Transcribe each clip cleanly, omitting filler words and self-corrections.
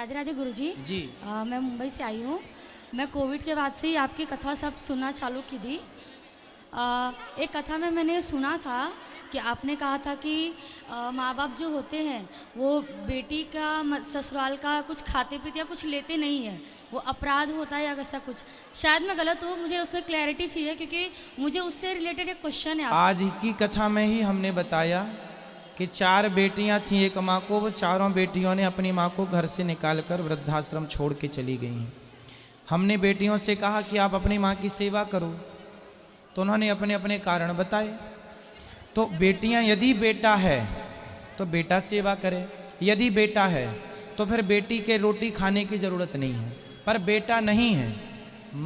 राधे राधे गुरुजी जी। मैं मुंबई से आई हूँ। मैं कोविड के बाद से ही आपकी कथा सब सुनना चालू की थी। एक कथा में मैंने सुना था कि आपने कहा था कि माँ बाप जो होते हैं वो बेटी का ससुराल का कुछ खाते पीते या कुछ लेते नहीं है, वो अपराध होता है या ऐसा कुछ। शायद मैं गलत हूँ, मुझे उसमें क्लैरिटी चाहिए क्योंकि मुझे उससे रिलेटेड एक क्वेश्चन है। आज की कथा में ही हमने बताया कि 4 बेटियां थीं एक माँ को, वो चारों बेटियों ने अपनी माँ को घर से निकालकर वृद्धाश्रम छोड़ के चली गई हैं। हमने बेटियों से कहा कि आप अपनी माँ की सेवा करो, तो उन्होंने अपने अपने कारण बताए। तो बेटियां, यदि बेटा है तो बेटा सेवा करे, यदि बेटा है तो फिर बेटी के रोटी खाने की ज़रूरत नहीं है। पर बेटा नहीं है,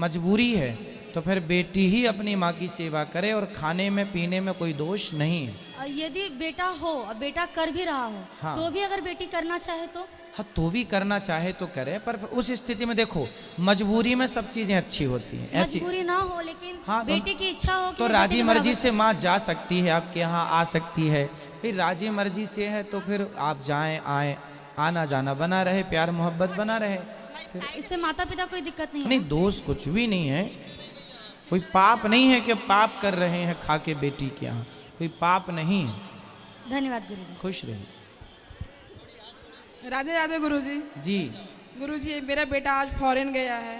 मजबूरी है, तो फिर बेटी ही अपनी माँ की सेवा करे और खाने में पीने में कोई दोष नहीं है। यदि बेटा हो और बेटा कर भी रहा हो, हाँ। तो भी अगर बेटी करना चाहे तो हाँ, तो भी करना चाहे तो करे, पर उस स्थिति में देखो मजबूरी में सब चीज़ें अच्छी होती हैं। ऐसी मजबूरी ना हो लेकिन हाँ, बेटी की इच्छा हो कि तो मैं राजी बेटे के मर्जी बराबर से माँ जा सकती है, आपके यहाँ आ सकती है। फिर राजी मर्जी से है तो फिर आप जाएं आए, आना जाना बना रहे, प्यार मोहब्बत बना रहे। फिर इससे माता पिता कोई दिक्कत नहीं नहीं, है। दोष कुछ भी नहीं है, कोई पाप नहीं है कि पाप कर रहे हैं खा के बेटी के यहाँ, कोई पाप नहीं है। धन्यवाद गुरुजी। खुश रहिए। राधे राधे गुरुजी। जी। गुरुजी, मेरा बेटा आज फॉरेन गया है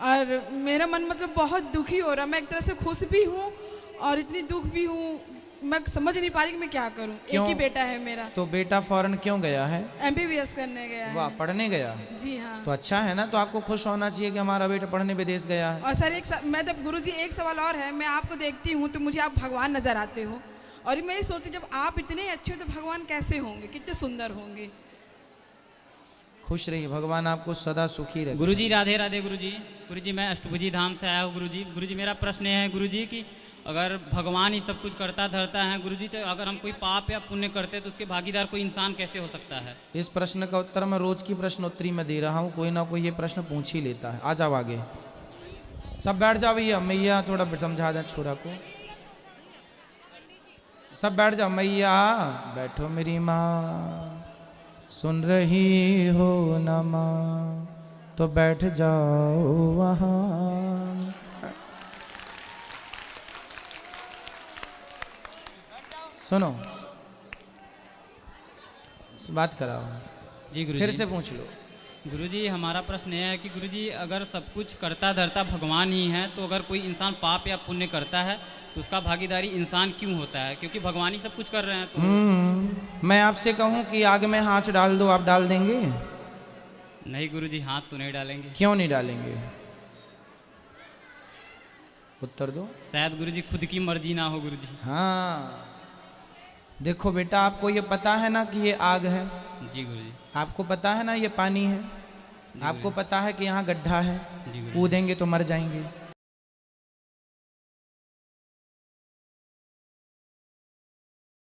और मेरा मन मतलब बहुत दुखी हो रहा है। मैं एक तरह से खुश भी हूँ और इतनी दुख भी हूँ, मैं समझ नहीं पा रही कि मैं क्या करूँ। एक ही बेटा है मेरा। तो बेटा फॉरेन क्यों गया है? MBBS करने गया है। वाह, पढ़ने गया। जी हाँ। तो अच्छा है ना, तो आपको खुश होना चाहिए कि हमारा बेटा पढ़ने विदेश गया है। और सर मैं तब गुरुजी एक सवाल और है, मैं आपको देखती हूँ तो मुझे आप भगवान नजर आते हो और मैं ये सोचती हूँ जब आप इतने अच्छे हो तो भगवान कैसे होंगे, कितने सुंदर होंगे। खुश रहिए, भगवान आपको सदा सुखी रखे। गुरुजी राधे राधे गुरुजी। गुरुजी मैं अष्टभुजी धाम से आया हूँ गुरुजी। गुरुजी मेरा प्रश्न है गुरुजी कि अगर भगवान ही सब कुछ करता धरता है गुरुजी, तो अगर हम कोई पाप या पुण्य करते तो उसके भागीदार कोई इंसान कैसे हो सकता है? इस प्रश्न का उत्तर मैं रोज की प्रश्नोत्तरी में दे रहा हूँ, कोई ना कोई ये प्रश्न पूछ ही लेता है। आ जाओ आगे, सब बैठ जाओ भैया। मैया थोड़ा समझा दें छोरा को, सब बैठ जाओ। मैया बैठो, मेरी माँ सुन रही हो ना माँ, तो बैठ जाओ वहाँ। सुनो, बात कराओ जी गुरुजी। फिर से पूछ लो। गुरुजी हमारा प्रश्न यह है कि गुरुजी अगर सब कुछ करता धरता भगवान ही है, तो अगर कोई इंसान पाप या पुण्य करता है तो उसका भागीदारी इंसान क्यों होता है? क्योंकि भगवान ही सब कुछ कर रहे हैं। तो मैं आपसे कहूं कि आग में हाथ डाल दो, आप डाल देंगे? नहीं गुरुजी, हाथ तो नहीं डालेंगे। क्यों नहीं डालेंगे? उत्तर दो। शायद गुरुजी खुद की मर्जी ना हो गुरुजी। हाँ, देखो बेटा, आपको ये पता है ना कि ये आग है? जी गुरुजी। आपको पता है ना ये पानी है? आपको पता है कि यहाँ गड्ढा है, जी गुरुजी। कूदेंगे तो मर जाएंगे।